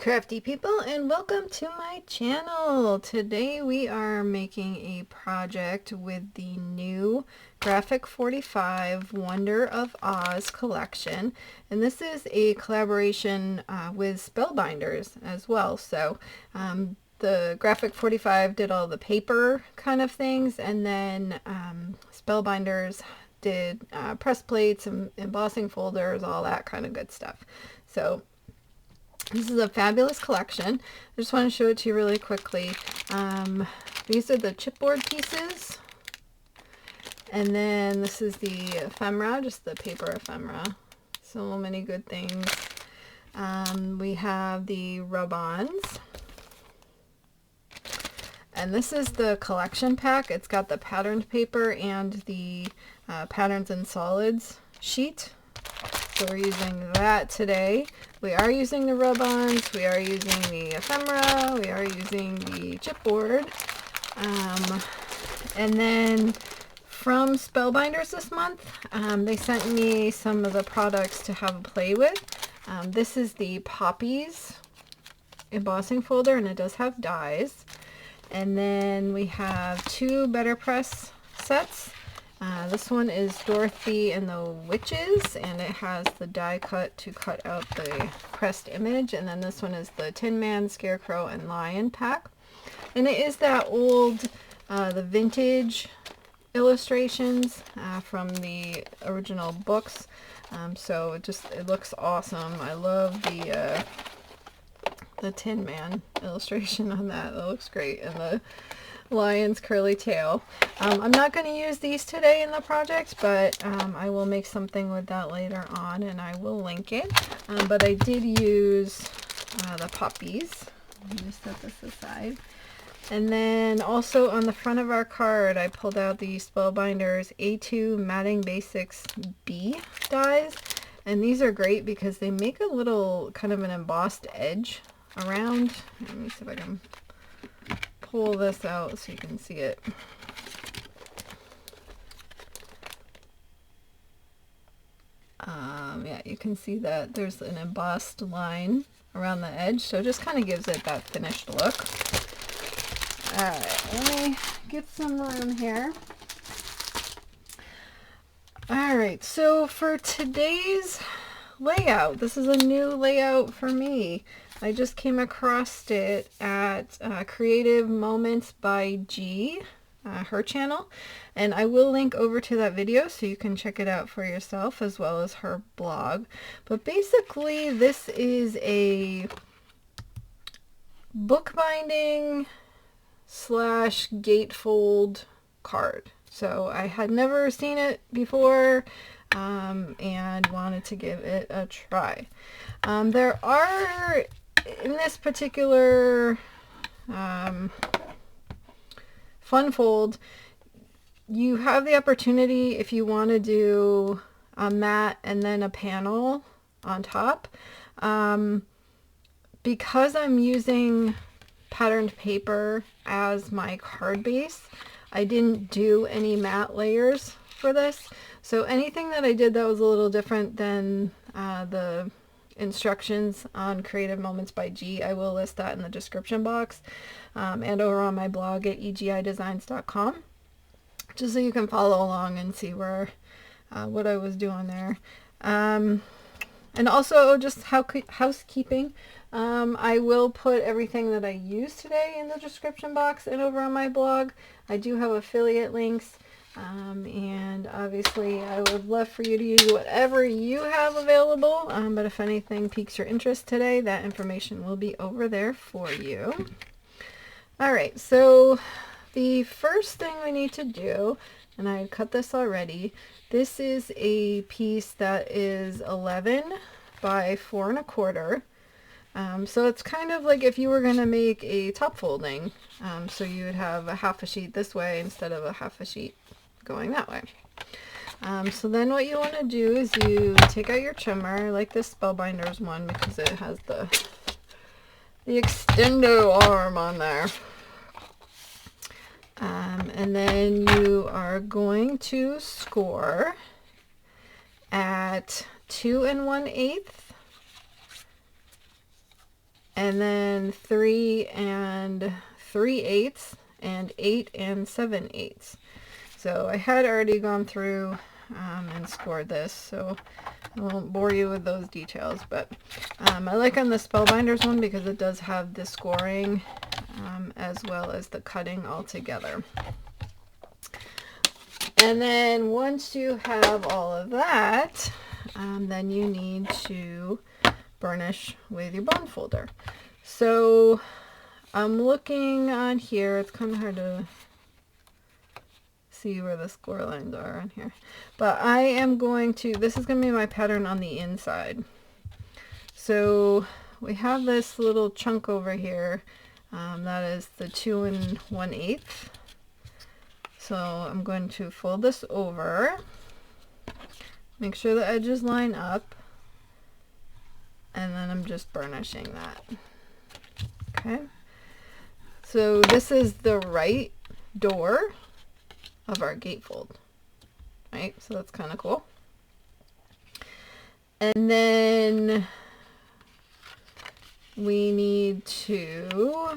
crafty people, and welcome to my channel. Today we are making a project with the new Graphic 45 Wonder of Oz collection, and this is a collaboration with Spellbinders as well. So the Graphic 45 did all the paper kind of things, and then Spellbinders did press plates and embossing folders, all that kind of good stuff. So this is a fabulous collection. I just want to show it to you really quickly. These are the chipboard pieces. And then this is the ephemera, just the paper ephemera. So many good things. We have the rub-ons. And this is the collection pack. It's got the patterned paper and the patterns and solids sheet. So we're using that today. We are using the rub-ons, we are using the ephemera, we are using the chipboard. And then from Spellbinders this month, they sent me some of the products to have a play with. This is the Poppies embossing folder, and it does have dies. And then we have two Better Press sets. This one is Dorothy and the Witches, and it has the die cut to cut out the pressed image. And then this one is the Tin Man, Scarecrow, and Lion pack. And it is that old, the vintage illustrations from the original books. So it looks awesome. I love the Tin Man illustration on that. That looks great. And the lion's curly tail. I'm not going to use these today in the project, but I will make something with that later on, and I will link it. But I did use the poppies. Let me set this aside. And then also on the front of our card, I pulled out the Spellbinders A2 Matting Basics B dies. And these are great because they make a little kind of an embossed edge around. Let me see if I can pull this out so you can see it. Yeah, you can see that there's an embossed line around the edge, so it just kind of gives it that finished look. Alright, let me get some room here. Alright, so for today's layout, this is a new layout for me. I just came across it at Creative Moments by G, her channel, and I will link over to that video so you can check it out for yourself, as well as her blog. But basically this is a bookbinding slash gatefold card. So I had never seen it before and wanted to give it a try. There are, in this particular fun fold, you have the opportunity, if you want to do a mat and then a panel on top. Because I'm using patterned paper as my card base, I didn't do any matte layers for this. So anything that I did that was a little different than the instructions on Creative Moments by G, I will list that in the description box and over on my blog at egidesigns.com, just so you can follow along and see where what I was doing there. And also just housekeeping, I will put everything that I use today in the description box and over on my blog. I do have affiliate links. And obviously I would love for you to use whatever you have available, but if anything piques your interest today, that information will be over there for you. Alright, so the first thing we need to do, and I cut this already, this is a piece that is 11 by 4 1/4. So it's kind of like if you were going to make a top folding, so you would have a half a sheet this way instead of a half a sheet going that way. So then what you want to do is you take out your trimmer, like this Spellbinders one, because it has the extendo arm on there. And then you are going to score at 2 1/8 and then 3 3/8 and 8 7/8. So I had already gone through and scored this, so I won't bore you with those details, but I like on the Spellbinders one because it does have the scoring as well as the cutting all together. And then once you have all of that, then you need to burnish with your bond folder. So I'm looking on here, it's kind of hard to see where the score lines are on here, but I am going to, this is going to be my pattern on the inside. So we have this little chunk over here, that is the 2 1/8. So I'm going to fold this over, make sure the edges line up, and then I'm just burnishing that. Okay, so this is the right door of our gatefold, right? So that's kind of cool. And then we need to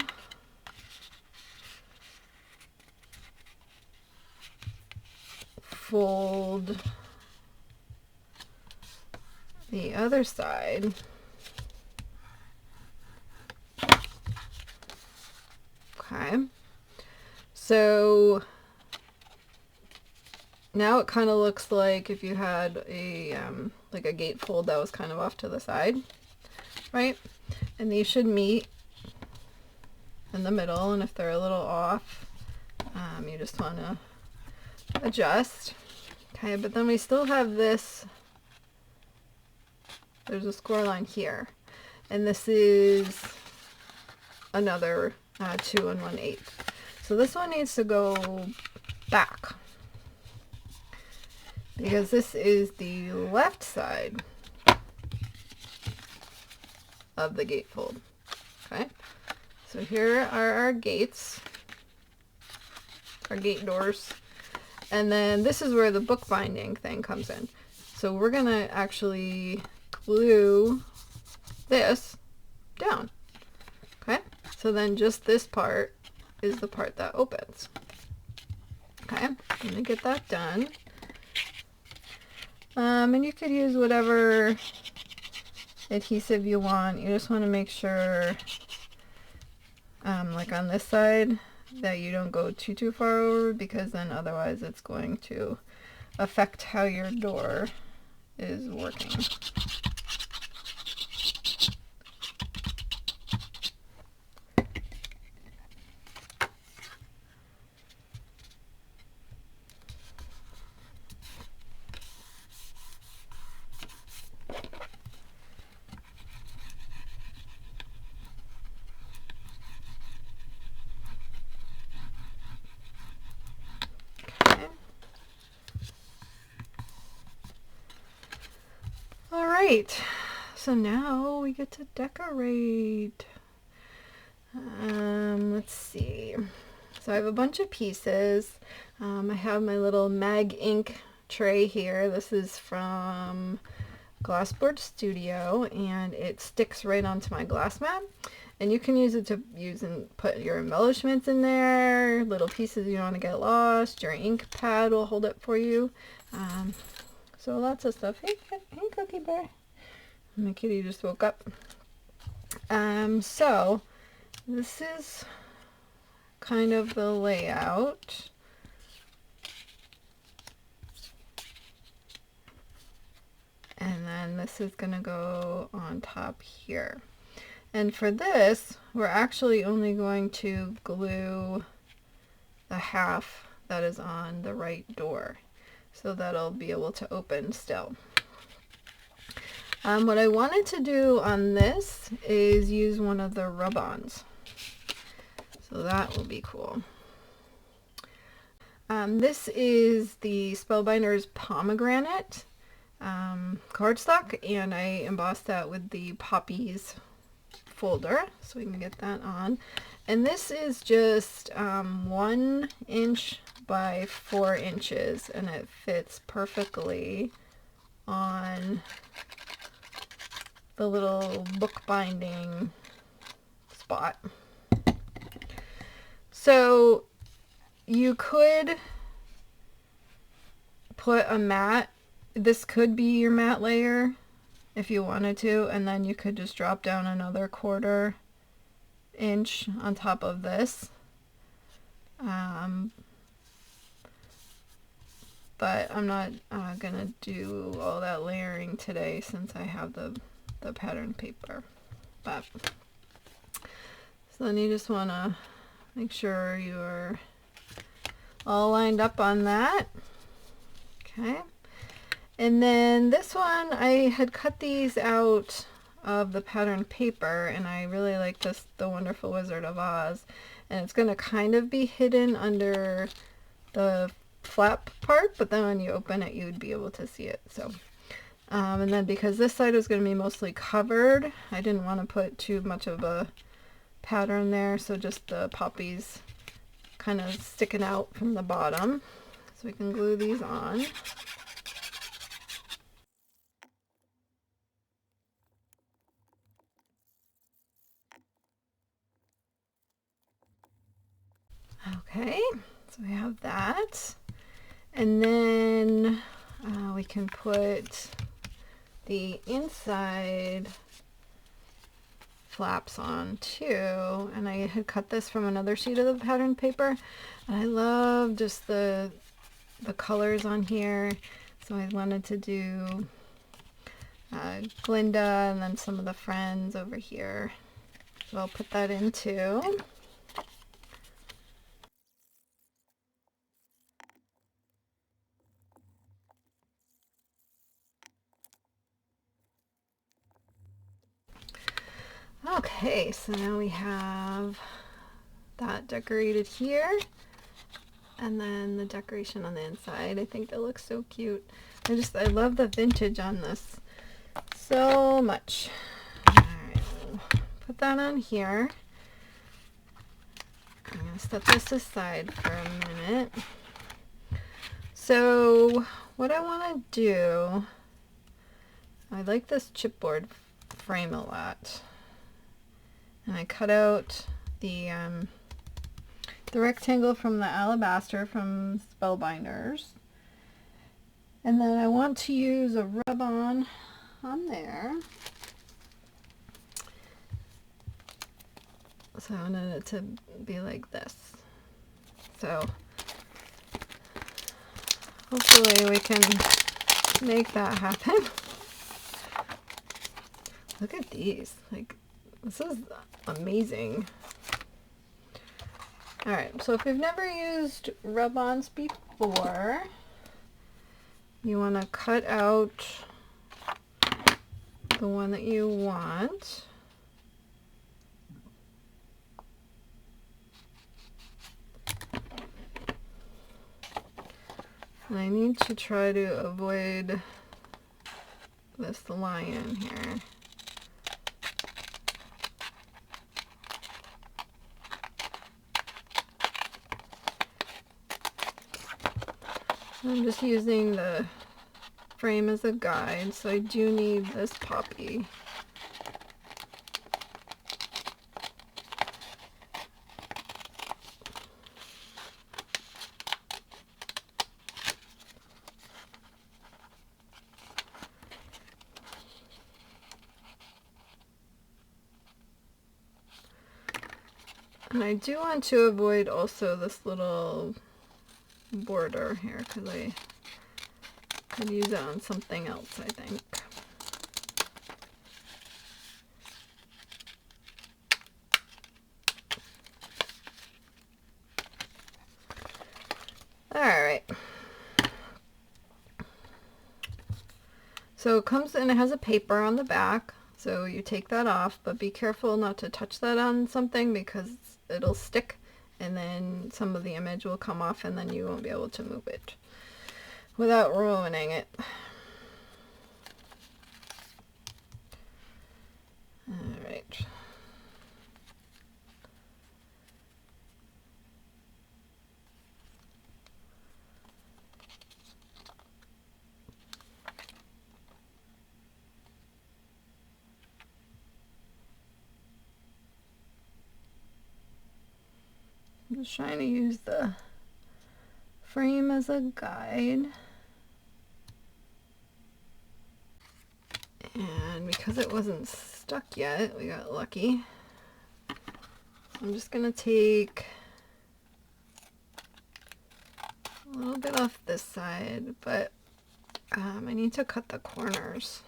fold the other side. Okay, so now it kind of looks like if you had a like a gatefold that was kind of off to the side, right? And these should meet in the middle, and if they're a little off, you just want to adjust. Okay, but then we still have this, there's a score line here, and this is another 2 1/8. So this one needs to go back because this is the left side of the gatefold. Okay, so here are our gates, our gate doors, and then this is where the bookbinding thing comes in. So we're gonna actually glue this down. Okay, so then just this part is the part that opens. Okay, I'm gonna get that done. And you could use whatever adhesive you want. You just want to make sure, like on this side, that you don't go too far over, because then otherwise it's going to affect how your door is working. Alright, so now we get to decorate. Let's see. So I have a bunch of pieces. I have my little mag ink tray here. This is from Glassboard Studio, and it sticks right onto my glass mat. And you can use it to use and put your embellishments in there, little pieces you don't want to get lost. Your ink pad will hold it for you. So lots of stuff. Hey Cookie Bear. My kitty just woke up. So this is kind of the layout. And then this is going to go on top here. And for this, we're actually only going to glue the half that is on the right door, so that'll be able to open still. What I wanted to do on this is use one of the rub-ons. So that will be cool. This is the Spellbinders Pomegranate cardstock, and I embossed that with the Poppies folder, so we can get that on. And this is just 1 inch by 4 inches, and it fits perfectly on the little bookbinding spot. So you could put a mat. This could be your mat layer if you wanted to, and then you could just drop down another 1/4 inch on top of this. But I'm not gonna do all that layering today since I have the pattern paper. But so then you just want to make sure you're all lined up on that. Okay. And then this one, I had cut these out of the pattern paper, and I really like this, The Wonderful Wizard of Oz. And it's going to kind of be hidden under the flap part, but then when you open it, you'd be able to see it. So, and then because this side was going to be mostly covered, I didn't want to put too much of a pattern there, so just the poppies kind of sticking out from the bottom. So we can glue these on. Okay, so we have that. And then we can put the inside flaps on too. And I had cut this from another sheet of the pattern paper. And I love just the colors on here. So I wanted to do Glinda and then some of the friends over here. So I'll put that in too. Okay, so now we have that decorated here, and then the decoration on the inside. I think that looks so cute. I love the vintage on this so much. Alright, we'll put that on here. I'm going to set this aside for a minute. So what I want to do, I like this chipboard frame a lot. And I cut out the rectangle from the alabaster from Spellbinders. And then I want to use a rub-on there. So I wanted it to be like this. So hopefully we can make that happen. Look at these. Like, this is amazing. Alright, so if you've never used rub-ons before, you want to cut out the one that you want. And I need to try to avoid this lion here. I'm just using the frame as a guide, so I do need this poppy. And I do want to avoid also this little border here because I could use it on something else, I think. Alright. So it comes and it has a paper on the back, so you take that off, but be careful not to touch that on something because it'll stick and then some of the image will come off and then you won't be able to move it without ruining it. Alright. just trying to use the frame as a guide. And because it wasn't stuck yet, we got lucky. So I'm just going to take a little bit off this side, but I need to cut the corners.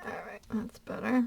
Alright, that's better.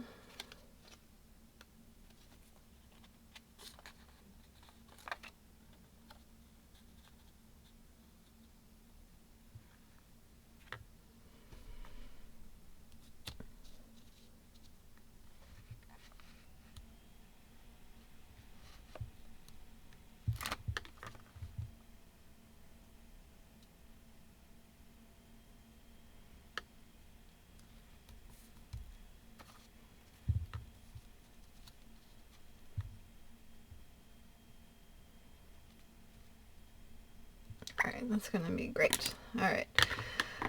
Alright, that's gonna be great. Alright.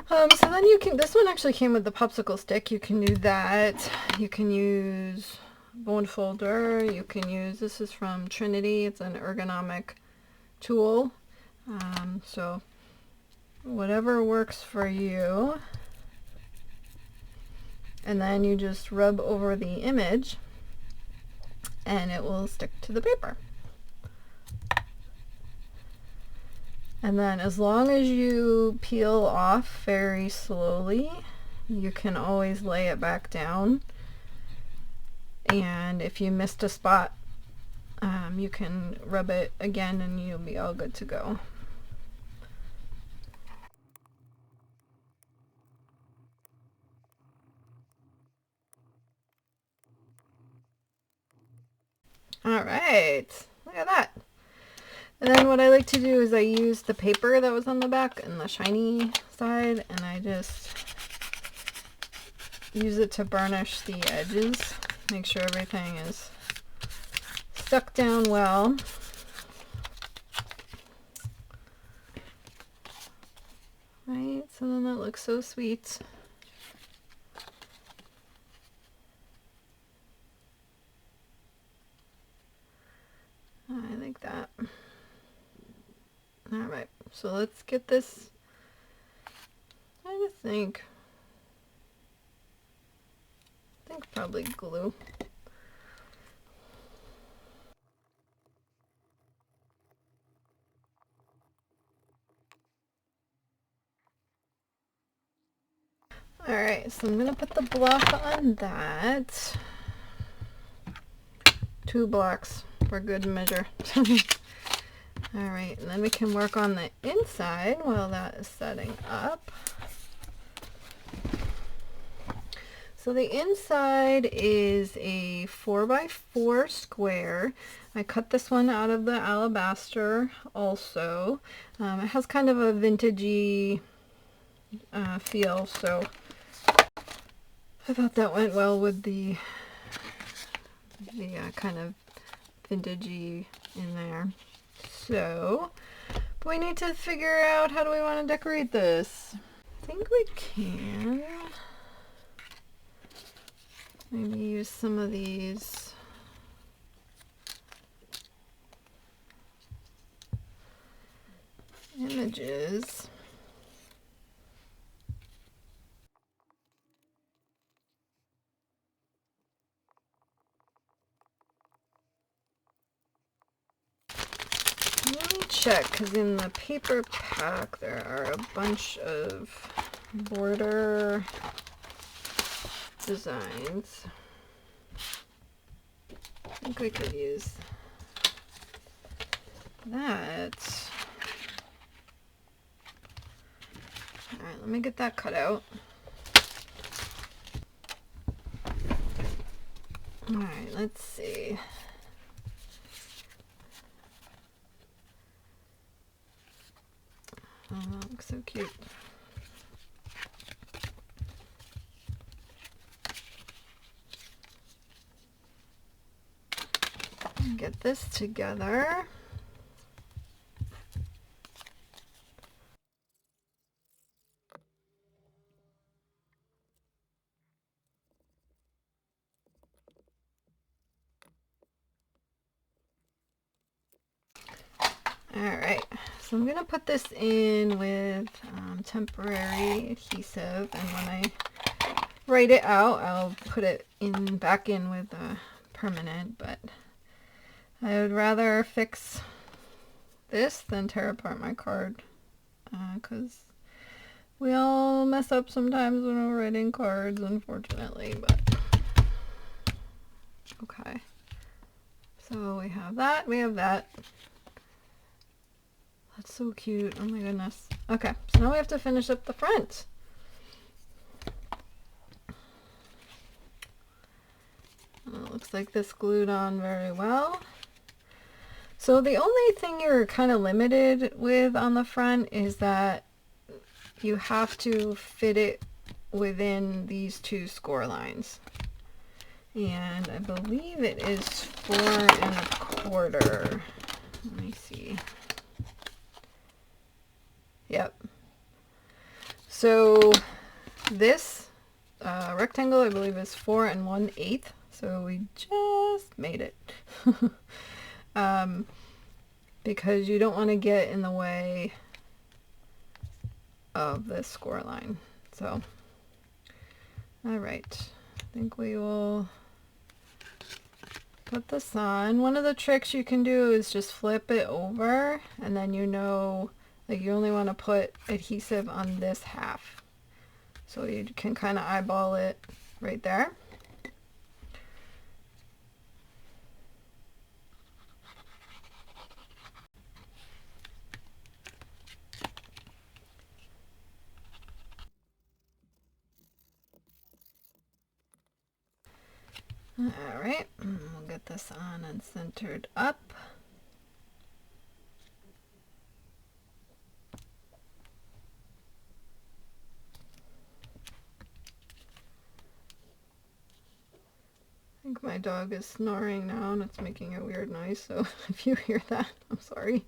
So then you can, this one actually came with the popsicle stick. You can do that. You can use bone folder. You can use, this is from Trinity. It's an ergonomic tool. So whatever works for you. And then you just rub over the image and it will stick to the paper. And then as long as you peel off very slowly, you can always lay it back down. And if you missed a spot, you can rub it again and you'll be all good to go. Alright, look at that. And then what I like to do is I use the paper that was on the back and the shiny side, and I just use it to burnish the edges. Make sure everything is stuck down well. Right, so then that looks so sweet. I like that. Alright, so let's get this, I think probably glue. Alright, so I'm going to put the block on that. 2 blocks for good measure. Alright, and then we can work on the inside while that is setting up. So the inside is a 4x4 square. I cut this one out of the alabaster also. It has kind of a vintagey feel, so I thought that went well with the kind of vintagey in there. So, but we need to figure out how do we want to decorate this. I think we can maybe use some of these images. Let me check, because in the paper pack there are a bunch of border designs. I think we could use that. Alright, let me get that cut out. Alright, let's see. Oh, that looks so cute. Get this together. Alright, so I'm going to put this in with temporary adhesive, and when I write it out, I'll put it back in with permanent, but I would rather fix this than tear apart my card, because we all mess up sometimes when we're writing cards, unfortunately, but okay. So we have that, we have that. That's so cute. Oh my goodness. Okay, so now we have to finish up the front. It looks like this glued on very well. So the only thing you're kind of limited with on the front is that you have to fit it within these two score lines. And I believe it is 4 1/4. Let me see. Yep. So this rectangle, I believe, is 4 1/8. So we just made it. Because you don't want to get in the way of this score line. So, all right. I think we will put this on. One of the tricks you can do is just flip it over, and then you know, like, you only want to put adhesive on this half. So you can kind of eyeball it right there. All right, we'll get this on and centered up. I think my dog is snoring now and it's making a weird noise, so if you hear that, I'm sorry.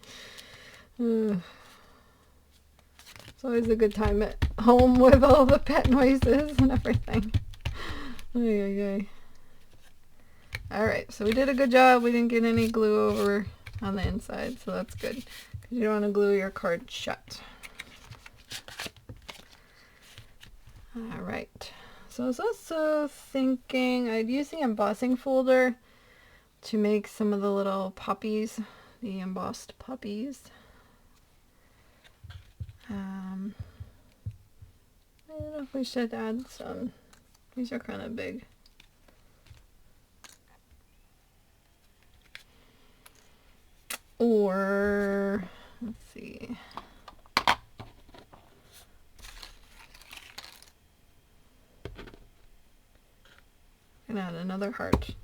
It's always a good time at home with all the pet noises and everything. Ay, ay, ay. Alright, so we did a good job. We didn't get any glue over on the inside, so that's good, because you don't want to glue your card shut. Alright, so I was also thinking I'd use the embossing folder to make some of the little poppies, the embossed poppies. I don't know if we should add some. These are kind of big. Or, let's see. I'm gonna add another heart.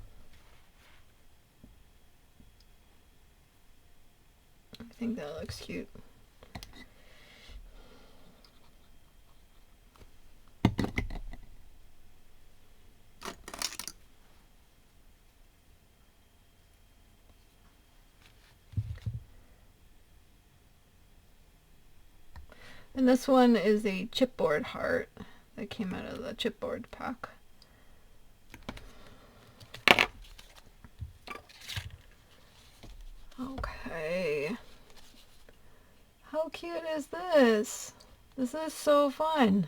I think that looks cute. And this one is a chipboard heart that came out of the chipboard pack. Okay. How cute is this? This is so fun.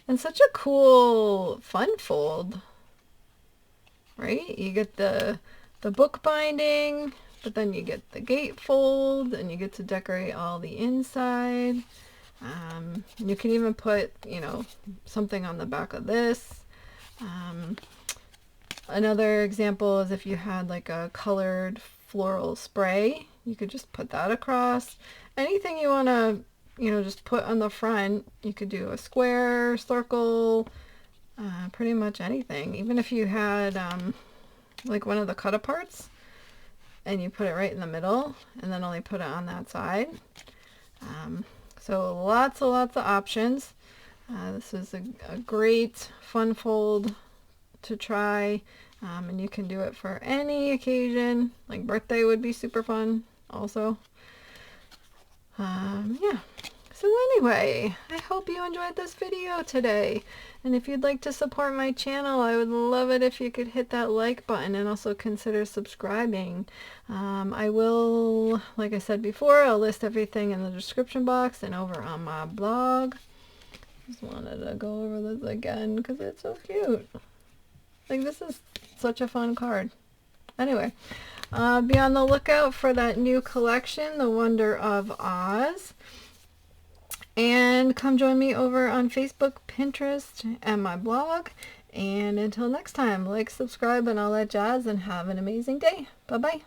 And such a cool fun fold. Right? You get the book binding, but then you get the gatefold, and you get to decorate all the inside. You can even put, you know, something on the back of this. Another example is if you had like a colored floral spray, you could just put that across. Anything you want to, you know, just put on the front. You could do a square, circle, pretty much anything. Even if you had like one of the cut-aparts and you put it right in the middle and then only put it on that side. So lots of options. This is a great fun fold to try, and you can do it for any occasion. Like birthday would be super fun also. Yeah, So anyway, I hope you enjoyed this video today. And if you'd like to support my channel, I would love it if you could hit that like button and also consider subscribing. I will, like I said before, I'll list everything in the description box and over on my blog. Just wanted to go over this again because it's so cute. Like, this is such a fun card. Anyway, be on the lookout for that new collection, The Wonder of Oz. And come join me over on Facebook, Pinterest, and my blog. And until next time, like, subscribe, and all that jazz, and have an amazing day. Bye-bye.